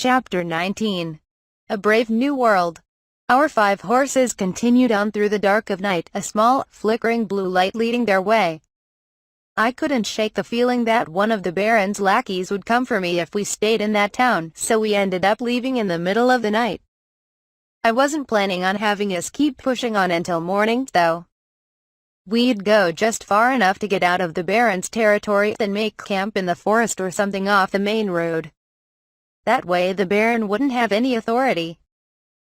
Chapter 19. A Brave New World. Our 5 horses continued on through the dark of night, a small, flickering blue light leading their way. I couldn't shake the feeling that one of the Baron's lackeys would come for me if we stayed in that town, so we ended up leaving in the middle of the night. I wasn't planning on having us keep pushing on until morning, though. We'd go just far enough to get out of the Baron's territory, then make camp in the forest or something off the main road. That way the Baron wouldn't have any authority.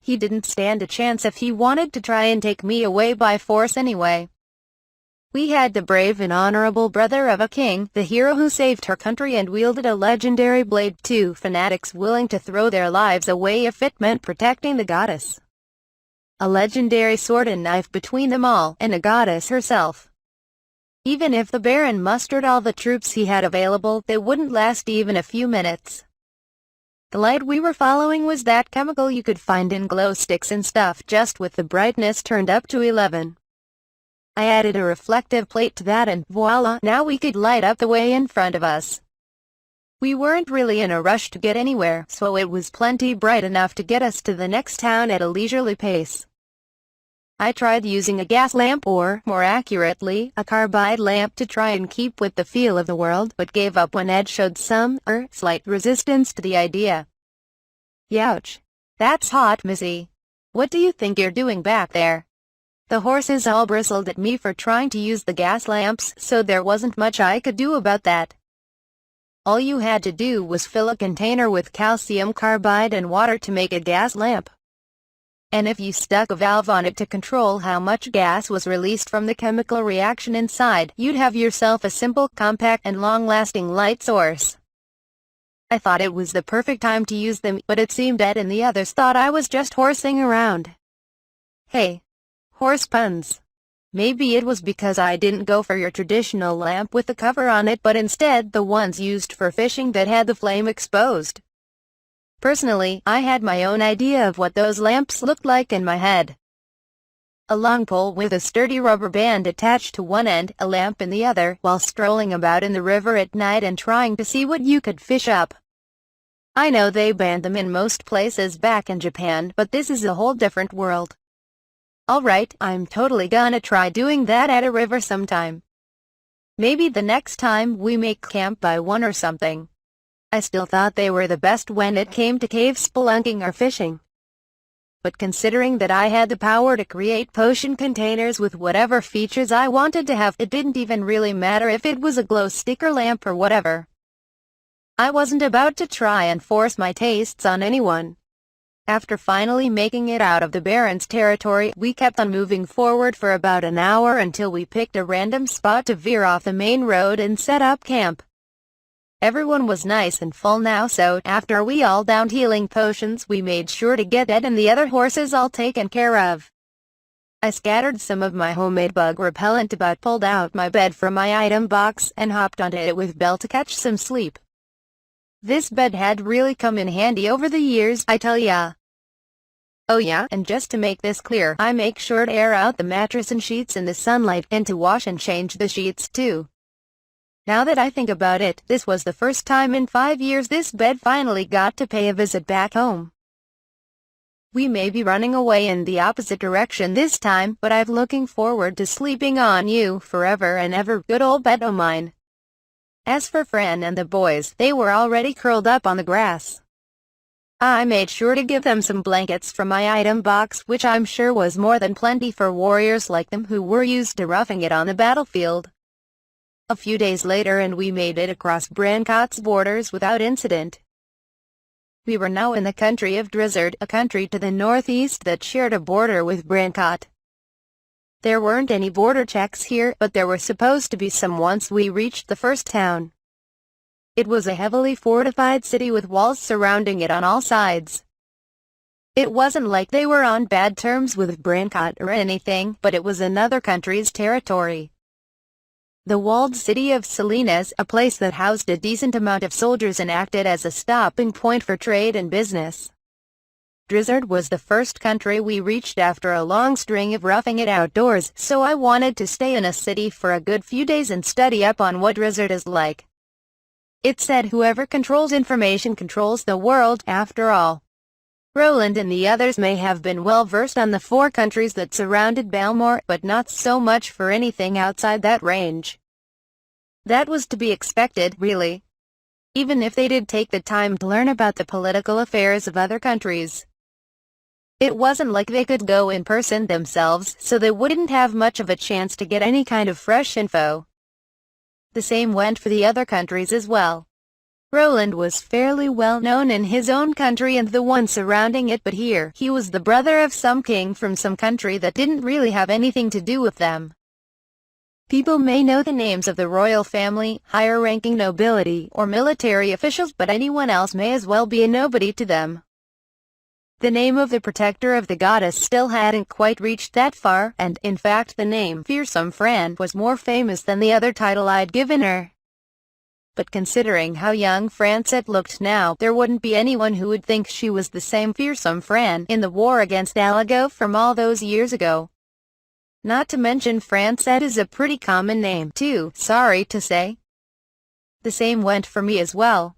He didn't stand a chance if he wanted to try and take me away by force anyway. We had the brave and honorable brother of a king, the hero who saved her country and wielded a legendary blade, 2 fanatics willing to throw their lives away if it meant protecting the goddess. A legendary sword and knife between them all, and a goddess herself. Even if the Baron mustered all the troops he had available, they wouldn't last even a few minutes. The light we were following was that chemical you could find in glow sticks and stuff, just with the brightness turned up to 11. I added a reflective plate to that and voila, now we could light up the way in front of us. We weren't really in a rush to get anywhere, so it was plenty bright enough to get us to the next town at a leisurely pace. I tried using a gas lamp, or, more accurately, a carbide lamp, to try and keep with the feel of the world, but gave up when Ed showed some, slight resistance to the idea. Youch. That's hot, Missy. What do you think you're doing back there? The horses all bristled at me for trying to use the gas lamps, so there wasn't much I could do about that. All you had to do was fill a container with calcium carbide and water to make a gas lamp. And if you stuck a valve on it to control how much gas was released from the chemical reaction inside, you'd have yourself a simple, compact, and long-lasting light source. I thought it was the perfect time to use them, but it seemed Ed and the others thought I was just horsing around. Hey. Horse puns. Maybe it was because I didn't go for your traditional lamp with the cover on it, but instead the ones used for fishing that had the flame exposed. Personally, I had my own idea of what those lamps looked like in my head. A long pole with a sturdy rubber band attached to one end, a lamp in the other, while strolling about in the river at night and trying to see what you could fish up. I know they banned them in most places back in Japan, but this is a whole different world. Alright, I'm totally gonna try doing that at a river sometime. Maybe the next time we make camp by one or something. I still thought they were the best when it came to cave spelunking or fishing. But considering that I had the power to create potion containers with whatever features I wanted to have, it didn't even really matter if it was a glow stick or lamp or whatever. I wasn't about to try and force my tastes on anyone. After finally making it out of the Baron's territory, we kept on moving forward for about an hour until we picked a random spot to veer off the main road and set up camp. Everyone was nice and full now, so after we all downed healing potions, we made sure to get Ed and the other horses all taken care of. I scattered some of my homemade bug repellent about, pulled out my bed from my item box, and hopped onto it with Belle to catch some sleep. This bed had really come in handy over the years, I tell ya. Oh yeah, and just to make this clear, I make sure to air out the mattress and sheets in the sunlight, and to wash and change the sheets too. Now that I think about it, this was the first time in 5 years this bed finally got to pay a visit back home. We may be running away in the opposite direction this time, but I'm looking forward to sleeping on you forever and ever, good old bed o' mine. As for Fran and the boys, they were already curled up on the grass. I made sure to give them some blankets from my item box, which I'm sure was more than plenty for warriors like them who were used to roughing it on the battlefield. A few days later and we made it across Brancot's borders without incident. We were now in the country of Drizzard, a country to the northeast that shared a border with Brancot. There weren't any border checks here, but there were supposed to be some once we reached the first town. It was a heavily fortified city with walls surrounding it on all sides. It wasn't like they were on bad terms with Brancot or anything, but it was another country's territory. The walled city of Salinas, a place that housed a decent amount of soldiers and acted as a stopping point for trade and business. Drizzard was the first country we reached after a long string of roughing it outdoors, so I wanted to stay in a city for a good few days and study up on what Drizzard is like. It said whoever controls information controls the world, after all. Roland and the others may have been well versed on the 4 countries that surrounded Balmore, but not so much for anything outside that range. That was to be expected, really. Even if they did take the time to learn about the political affairs of other countries. It wasn't like they could go in person themselves, so they wouldn't have much of a chance to get any kind of fresh info. The same went for the other countries as well. Roland was fairly well known in his own country and the one surrounding it, but here he was the brother of some king from some country that didn't really have anything to do with them. People may know the names of the royal family, higher-ranking nobility, or military officials, but anyone else may as well be a nobody to them. The name of the protector of the goddess still hadn't quite reached that far, and, in fact, the name Fearsome Fran was more famous than the other title I'd given her. But considering how young Francette looked now, there wouldn't be anyone who would think she was the same Fearsome Fran in the war against Alago from all those years ago. Not to mention Francette is a pretty common name, too, sorry to say. The same went for me as well.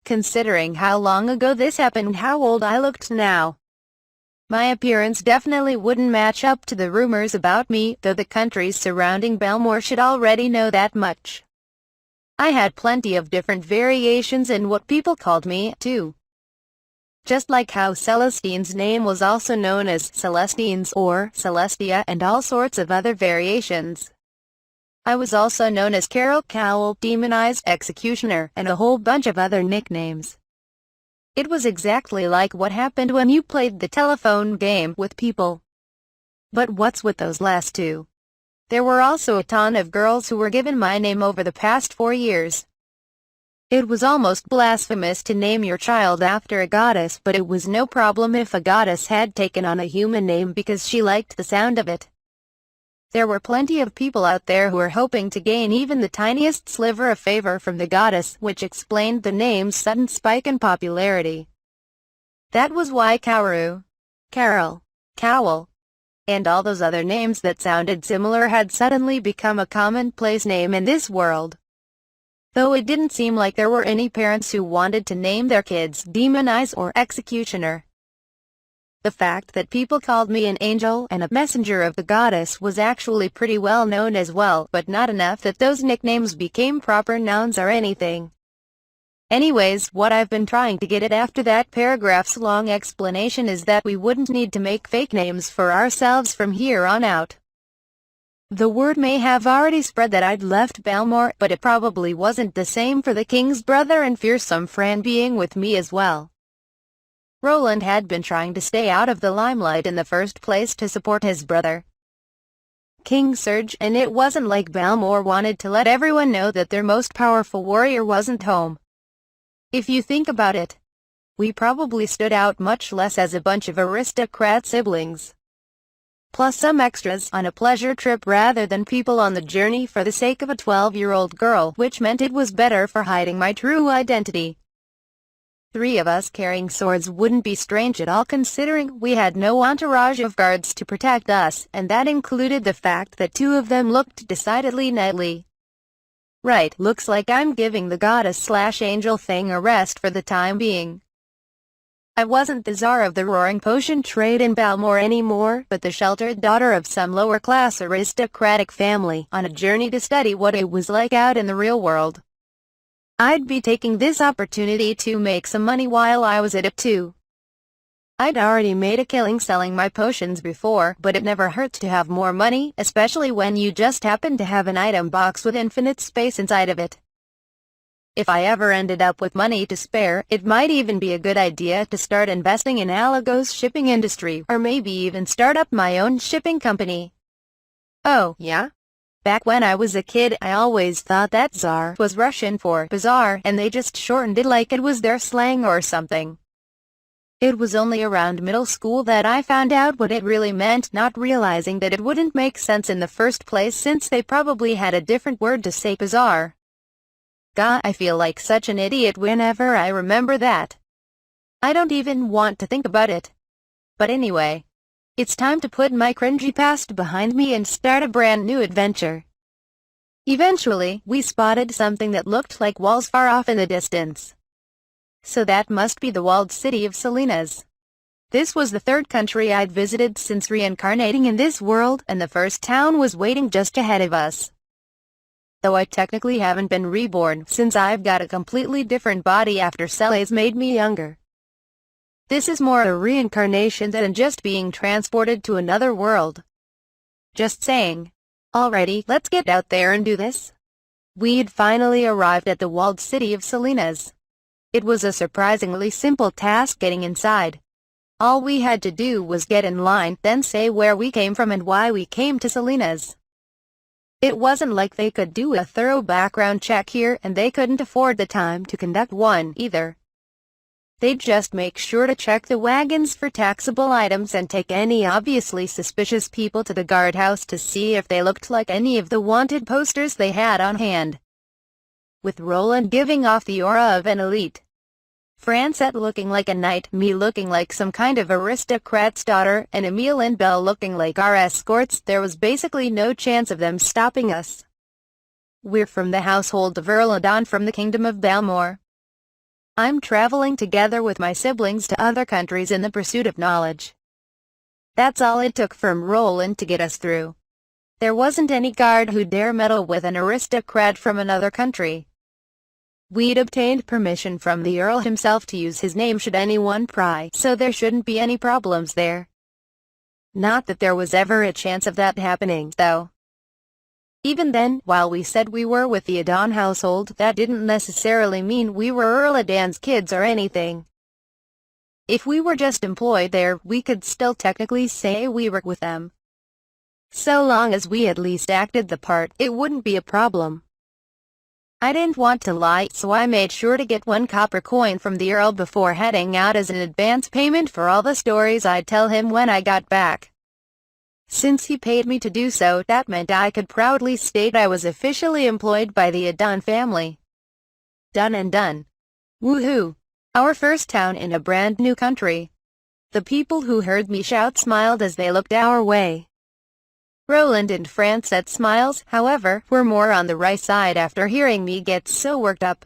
Considering how long ago this happened and how old I looked now. My appearance definitely wouldn't match up to the rumors about me, though the countries surrounding Balmore should already know that much. I had plenty of different variations in what people called me, too. Just like how Celestine's name was also known as Celestines or Celestia and all sorts of other variations. I was also known as Carol, Cowl, Demonized, Executioner, and a whole bunch of other nicknames. It was exactly like what happened when you played the telephone game with people. But what's with those last 2? There were also a ton of girls who were given my name over the past 4 years. It was almost blasphemous to name your child after a goddess, but it was no problem if a goddess had taken on a human name because she liked the sound of it. There were plenty of people out there who were hoping to gain even the tiniest sliver of favor from the goddess, which explained the name's sudden spike in popularity. That was why Kaoru, Carol, Cowl, and all those other names that sounded similar had suddenly become a commonplace name in this world. Though it didn't seem like there were any parents who wanted to name their kids Demonize or Executioner. The fact that people called me an angel and a messenger of the goddess was actually pretty well known as well, but not enough that those nicknames became proper nouns or anything. Anyways, what I've been trying to get at after that paragraph's long explanation is that we wouldn't need to make fake names for ourselves from here on out. The word may have already spread that I'd left Balmore, but it probably wasn't the same for the king's brother and Fearsome Fran being with me as well. Roland had been trying to stay out of the limelight in the first place to support his brother, King Serge, and it wasn't like Balmore wanted to let everyone know that their most powerful warrior wasn't home. If you think about it, we probably stood out much less as a bunch of aristocrat siblings, plus some extras on a pleasure trip rather than people on the journey for the sake of a 12-year-old girl, which meant it was better for hiding my true identity. 3 of us carrying swords wouldn't be strange at all considering we had no entourage of guards to protect us, and that included the fact that 2 of them looked decidedly knightly. Right, looks like I'm giving the goddess/angel thing a rest for the time being. I wasn't the czar of the roaring potion trade in Balmore anymore, but the sheltered daughter of some lower-class aristocratic family on a journey to study what it was like out in the real world. I'd be taking this opportunity to make some money while I was at it too. I'd already made a killing selling my potions before, but it never hurts to have more money, especially when you just happen to have an item box with infinite space inside of it. If I ever ended up with money to spare, it might even be a good idea to start investing in Alago's shipping industry, or maybe even start up my own shipping company. Oh, yeah? Back when I was a kid, I always thought that Tsar was Russian for bizarre, and they just shortened it like it was their slang or something. It was only around middle school that I found out what it really meant, not realizing that it wouldn't make sense in the first place since they probably had a different word to say bizarre. God, I feel like such an idiot whenever I remember that. I don't even want to think about it. But anyway, it's time to put my cringy past behind me and start a brand new adventure. Eventually, we spotted something that looked like walls far off in the distance. So that must be the walled city of Salinas. This was the third country I'd visited since reincarnating in this world, and the first town was waiting just ahead of us. Though I technically haven't been reborn, since I've got a completely different body after Salinas made me younger. This is more a reincarnation than just being transported to another world. Just saying. Alrighty, let's get out there and do this. We'd finally arrived at the walled city of Salinas. It was a surprisingly simple task getting inside. All we had to do was get in line, then say where we came from and why we came to Salinas. It wasn't like they could do a thorough background check here, and they couldn't afford the time to conduct one either. They'd just make sure to check the wagons for taxable items and take any obviously suspicious people to the guardhouse to see if they looked like any of the wanted posters they had on hand. With Roland giving off the aura of an elite, Francette looking like a knight, me looking like some kind of aristocrat's daughter, and Emile and Belle looking like our escorts, there was basically no chance of them stopping us. We're from the household of Earl Adon from the Kingdom of Balmore. I'm traveling together with my siblings to other countries in the pursuit of knowledge. That's all it took from Roland to get us through. There wasn't any guard who dare meddle with an aristocrat from another country. We'd obtained permission from the Earl himself to use his name should anyone pry, so there shouldn't be any problems there. Not that there was ever a chance of that happening, though. Even then, while we said we were with the Adon household, that didn't necessarily mean we were Earl Adon's kids or anything. If we were just employed there, we could still technically say we were with them. So long as we at least acted the part, it wouldn't be a problem. I didn't want to lie, so I made sure to get 1 copper coin from the Earl before heading out as an advance payment for all the stories I'd tell him when I got back. Since he paid me to do so, that meant I could proudly state I was officially employed by the Adon family. Done and done. Woohoo! Our first town in a brand new country. The people who heard me shout smiled as they looked our way. Roland and Francette's smiles, however, were more on the right side after hearing me get so worked up.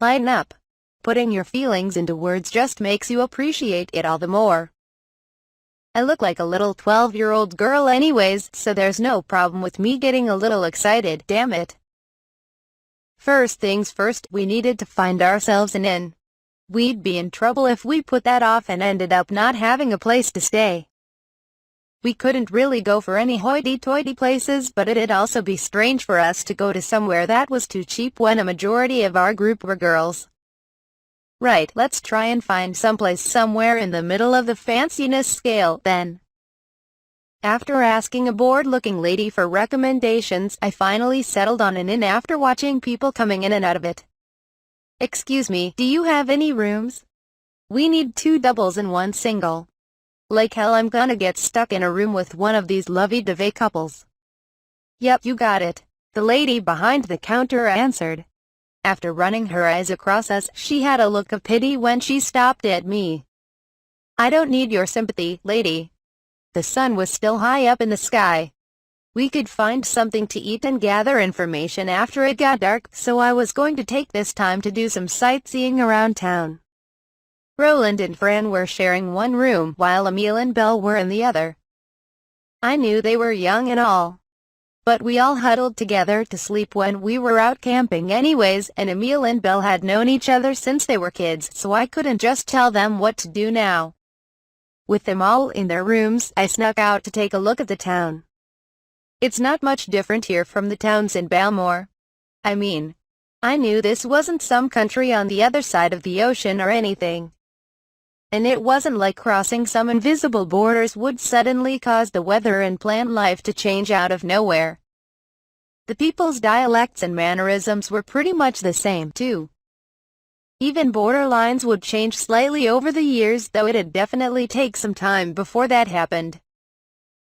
Lighten up. Putting your feelings into words just makes you appreciate it all the more. I look like a little 12-year-old girl anyways, so there's no problem with me getting a little excited, damn it. First things first, we needed to find ourselves an inn. We'd be in trouble if we put that off and ended up not having a place to stay. We couldn't really go for any hoity-toity places, but it'd also be strange for us to go to somewhere that was too cheap when a majority of our group were girls. Right, let's try and find someplace somewhere in the middle of the fanciness scale, then. After asking a bored-looking lady for recommendations, I finally settled on an inn after watching people coming in and out of it. Excuse me, do you have any rooms? We need 2 doubles and 1 single. Like hell I'm gonna get stuck in a room with one of these lovey-dovey couples. Yep, you got it, the lady behind the counter answered. After running her eyes across us, she had a look of pity when she stopped at me. I don't need your sympathy, lady. The sun was still high up in the sky. We could find something to eat and gather information after it got dark, so I was going to take this time to do some sightseeing around town. Roland and Fran were sharing one room, while Emile and Belle were in the other. I knew they were young and all, but we all huddled together to sleep when we were out camping anyways, and Emile and Belle had known each other since they were kids, so I couldn't just tell them what to do now. With them all in their rooms, I snuck out to take a look at the town. It's not much different here from the towns in Balmore. I mean, I knew this wasn't some country on the other side of the ocean or anything. And it wasn't like crossing some invisible borders would suddenly cause the weather and plant life to change out of nowhere. The people's dialects and mannerisms were pretty much the same, too. Even border lines would change slightly over the years, though it'd definitely take some time before that happened.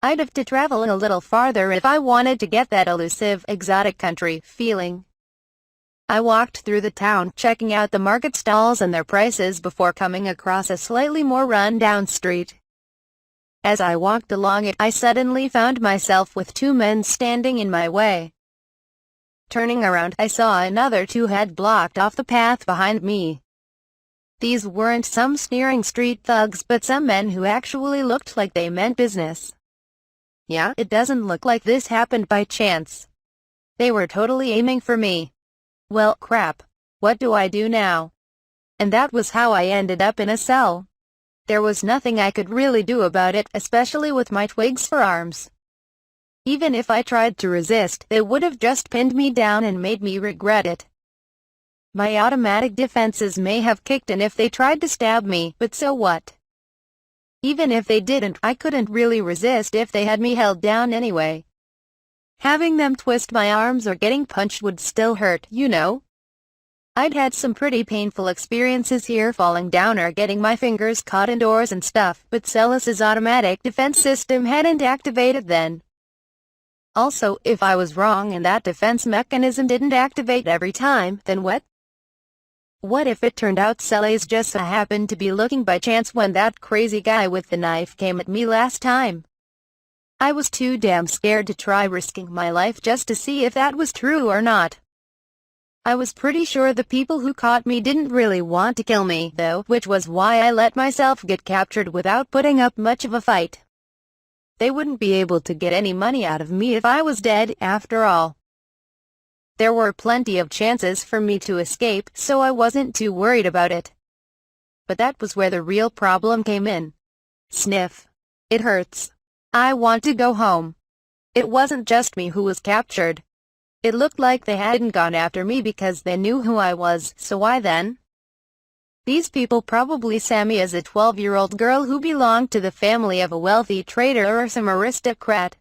I'd have to travel a little farther if I wanted to get that elusive, exotic country feeling. I walked through the town, checking out the market stalls and their prices before coming across a slightly more run-down street. As I walked along it, I suddenly found myself with 2 men standing in my way. Turning around, I saw another two had blocked off the path behind me. These weren't some sneering street thugs but some men who actually looked like they meant business. Yeah, it doesn't look like this happened by chance. They were totally aiming for me. Well, crap. What do I do now? And that was how I ended up in a cell. There was nothing I could really do about it, especially with my twigs for arms. Even if I tried to resist, they would have just pinned me down and made me regret it. My automatic defenses may have kicked in if they tried to stab me, but so what? Even if they didn't, I couldn't really resist if they had me held down anyway. Having them twist my arms or getting punched would still hurt, you know? I'd had some pretty painful experiences here, falling down or getting my fingers caught in doors and stuff, but Salinas' automatic defense system hadn't activated then. Also, if I was wrong and that defense mechanism didn't activate every time, then what? What if it turned out Salinas just happened to be looking by chance when that crazy guy with the knife came at me last time? I was too damn scared to try risking my life just to see if that was true or not. I was pretty sure the people who caught me didn't really want to kill me, though, which was why I let myself get captured without putting up much of a fight. They wouldn't be able to get any money out of me if I was dead, after all. There were plenty of chances for me to escape, so I wasn't too worried about it. But that was where the real problem came in. Sniff. It hurts. I want to go home. It wasn't just me who was captured. It looked like they hadn't gone after me because they knew who I was, so why then? These people probably saw me as a 12-year-old girl who belonged to the family of a wealthy trader or some aristocrat.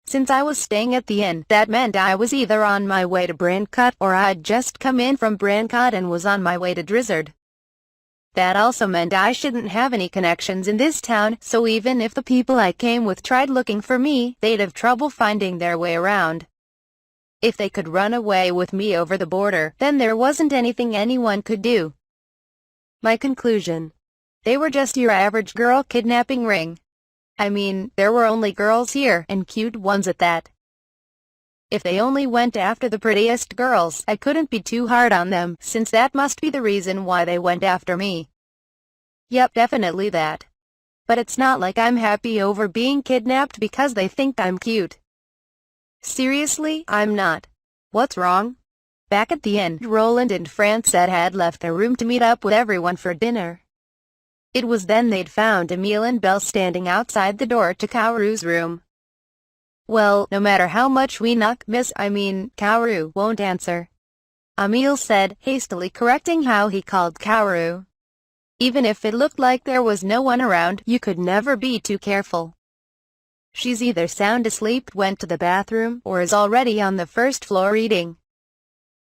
Since I was staying at the inn, that meant I was either on my way to Brancott or I'd just come in from Brancott and was on my way to Drizzard. That also meant I shouldn't have any connections in this town, so even if the people I came with tried looking for me, they'd have trouble finding their way around. If they could run away with me over the border, then there wasn't anything anyone could do. My conclusion. They were just your average girl kidnapping ring. I mean, there were only girls here, and cute ones at that. If they only went after the prettiest girls, I couldn't be too hard on them, since that must be the reason why they went after me. Yep, definitely that. But it's not like I'm happy over being kidnapped because they think I'm cute. Seriously, I'm not. What's wrong? Back at the inn, Roland and Francette had left their room to meet up with everyone for dinner. It was then they'd found Emile and Belle standing outside the door to Kauru's room. Well, no matter how much we knock, Kauru won't answer. Emile said, hastily correcting how he called Kauru. Even if it looked like there was no one around, you could never be too careful. She's either sound asleep, went to the bathroom, or is already on the first floor eating.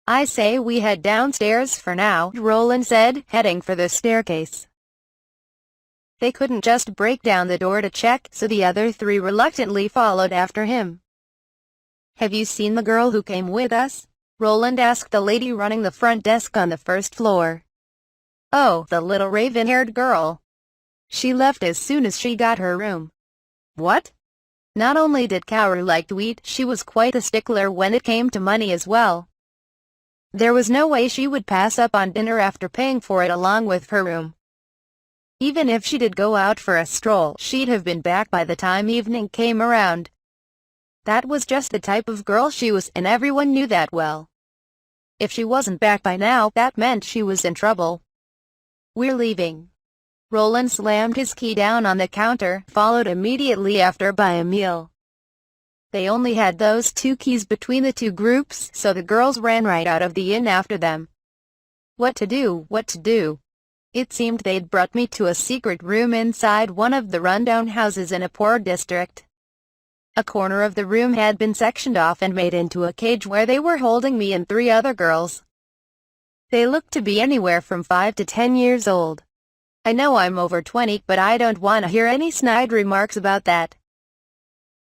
I say we head downstairs for now, Roland said, heading for the staircase. They couldn't just break down the door to check, so the other three reluctantly followed after him. Have you seen the girl who came with us? Roland asked the lady running the front desk on the first floor. Oh, the little raven-haired girl. She left as soon as she got her room. What? Not only did Kauru like to eat, she was quite a stickler when it came to money as well. There was no way she would pass up on dinner after paying for it along with her room. Even if she did go out for a stroll, she'd have been back by the time evening came around. That was just the type of girl she was, and everyone knew that well. If she wasn't back by now, that meant she was in trouble. We're leaving. Roland slammed his key down on the counter, followed immediately after by Emile. They only had those two keys between the two groups, so the girls ran right out of the inn after them. What to do? What to do? It seemed they'd brought me to a secret room inside one of the rundown houses in a poor district. A corner of the room had been sectioned off and made into a cage where they were holding me and three other girls. They looked to be anywhere from 5 to 10 years old. I know I'm over 20, but I don't want to hear any snide remarks about that.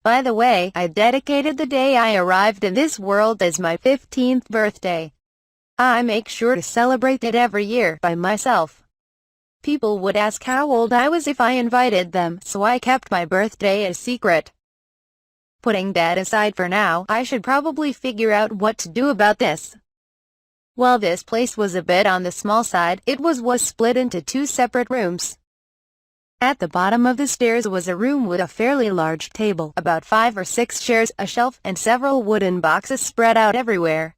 By the way, I dedicated the day I arrived in this world as my 15th birthday. I make sure to celebrate it every year by myself. People would ask how old I was if I invited them, so I kept my birthday a secret. Putting that aside for now, I should probably figure out what to do about this. While this place was a bit on the small side, it was split into two separate rooms. At the bottom of the stairs was a room with a fairly large table, about 5 or 6 chairs, a shelf, and several wooden boxes spread out everywhere.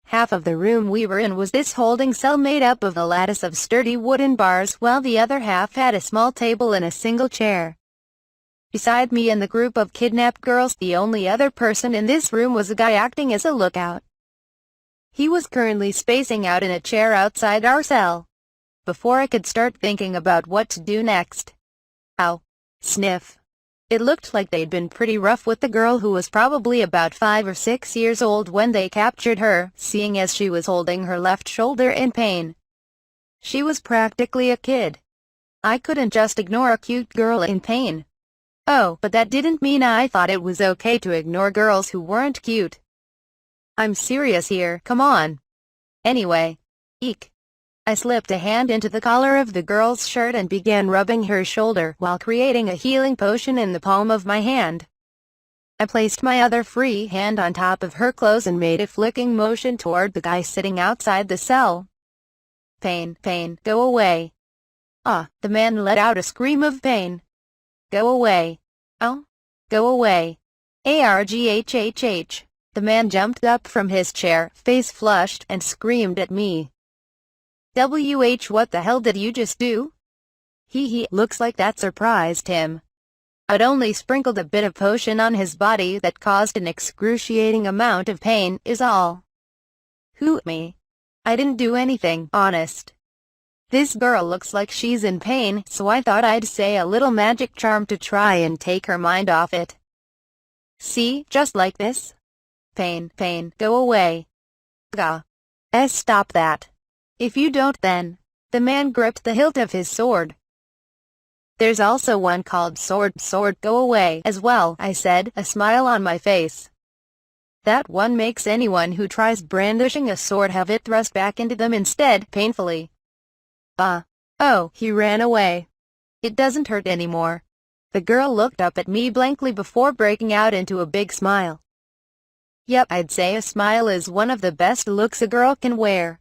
Half of the room we were in was this holding cell made up of a lattice of sturdy wooden bars, while the other half had a small table and a single chair. Beside me and the group of kidnapped girls, the only other person in this room was a guy acting as a lookout. He was currently spacing out in a chair outside our cell. Before I could start thinking about what to do next. Ow. Sniff. It looked like they'd been pretty rough with the girl, who was probably about 5 or 6 years old when they captured her, seeing as she was holding her left shoulder in pain. She was practically a kid. I couldn't just ignore a cute girl in pain. Oh, but that didn't mean I thought it was okay to ignore girls who weren't cute. I'm serious here, come on. Anyway. Eek. I slipped a hand into the collar of the girl's shirt and began rubbing her shoulder while creating a healing potion in the palm of my hand. I placed my other free hand on top of her clothes and made a flicking motion toward the guy sitting outside the cell. Pain, pain, go away. Ah, the man let out a scream of pain. Go away. Oh, go away. Arghhh. The man jumped up from his chair, face flushed, and screamed at me. What the hell did you just do? He looks like that surprised him. I'd only sprinkled a bit of potion on his body that caused an excruciating amount of pain, is all. Who, me? I didn't do anything, honest. This girl looks like she's in pain, so I thought I'd say a little magic charm to try and take her mind off it. See, just like this. Pain, pain, go away. Gah. Stop that. If you don't then. The man gripped the hilt of his sword. There's also one called sword, go away, as well, I said, a smile on my face. That one makes anyone who tries brandishing a sword have it thrust back into them instead, painfully. Oh, he ran away. It doesn't hurt anymore. The girl looked up at me blankly before breaking out into a big smile. Yep, I'd say a smile is one of the best looks a girl can wear.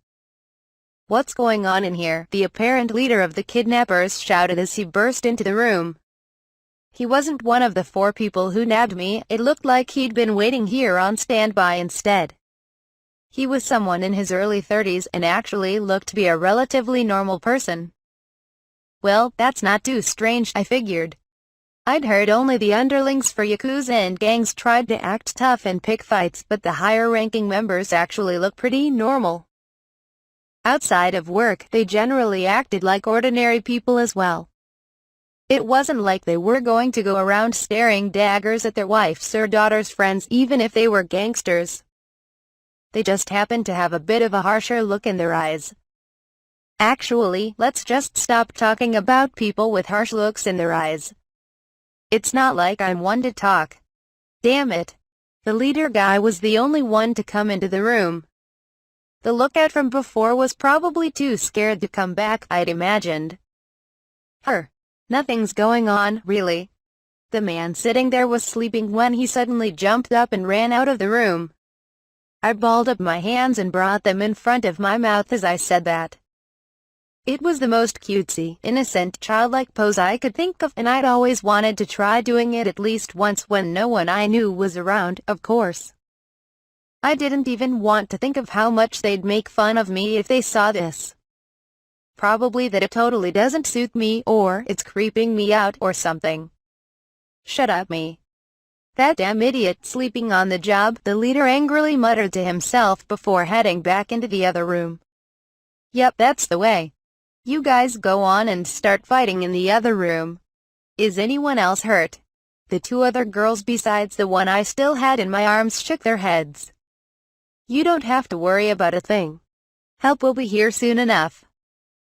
What's going on in here? The apparent leader of the kidnappers shouted as he burst into the room. He wasn't one of the 4 people who nabbed me. It looked like he'd been waiting here on standby instead. He was someone in his early 30s and actually looked to be a relatively normal person. Well, that's not too strange, I figured. I'd heard only the underlings for yakuza and gangs tried to act tough and pick fights, but the higher-ranking members actually look pretty normal. Outside of work, they generally acted like ordinary people as well. It wasn't like they were going to go around staring daggers at their wives or daughters' friends even if they were gangsters. They just happened to have a bit of a harsher look in their eyes. Actually, let's just stop talking about people with harsh looks in their eyes. It's not like I'm one to talk. Damn it. The leader guy was the only one to come into the room. The lookout from before was probably too scared to come back, I'd imagined. Nothing's going on, really. The man sitting there was sleeping when he suddenly jumped up and ran out of the room. I balled up my hands and brought them in front of my mouth as I said that. It was the most cutesy, innocent, childlike pose I could think of, and I'd always wanted to try doing it at least once when no one I knew was around, of course. I didn't even want to think of how much they'd make fun of me if they saw this. Probably that it totally doesn't suit me, or it's creeping me out, or something. Shut up, me. That damn idiot sleeping on the job, the leader angrily muttered to himself before heading back into the other room. Yep, that's the way. You guys go on and start fighting in the other room. Is anyone else hurt? The 2 other girls besides the one I still had in my arms shook their heads. You don't have to worry about a thing. Help will be here soon enough.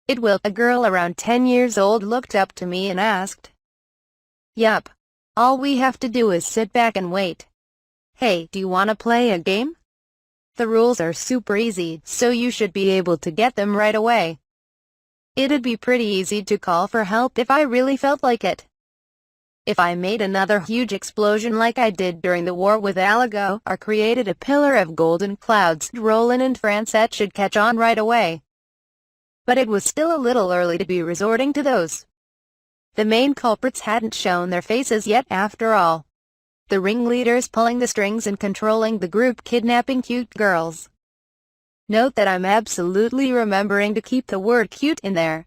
It will. A girl around 10 years old looked up to me and asked. Yup. All we have to do is sit back and wait. Hey, do you want to play a game? The rules are super easy, so you should be able to get them right away. It'd be pretty easy to call for help if I really felt like it. If If I made another huge explosion like I did during the war with Alago, or created a pillar of golden clouds rolling in France, that should catch on right away. But it was still a little early to be resorting to those. The main culprits hadn't shown their faces yet, after all. The ringleaders pulling the strings and controlling the group kidnapping cute girls. Note that I'm absolutely remembering to keep the word cute in there.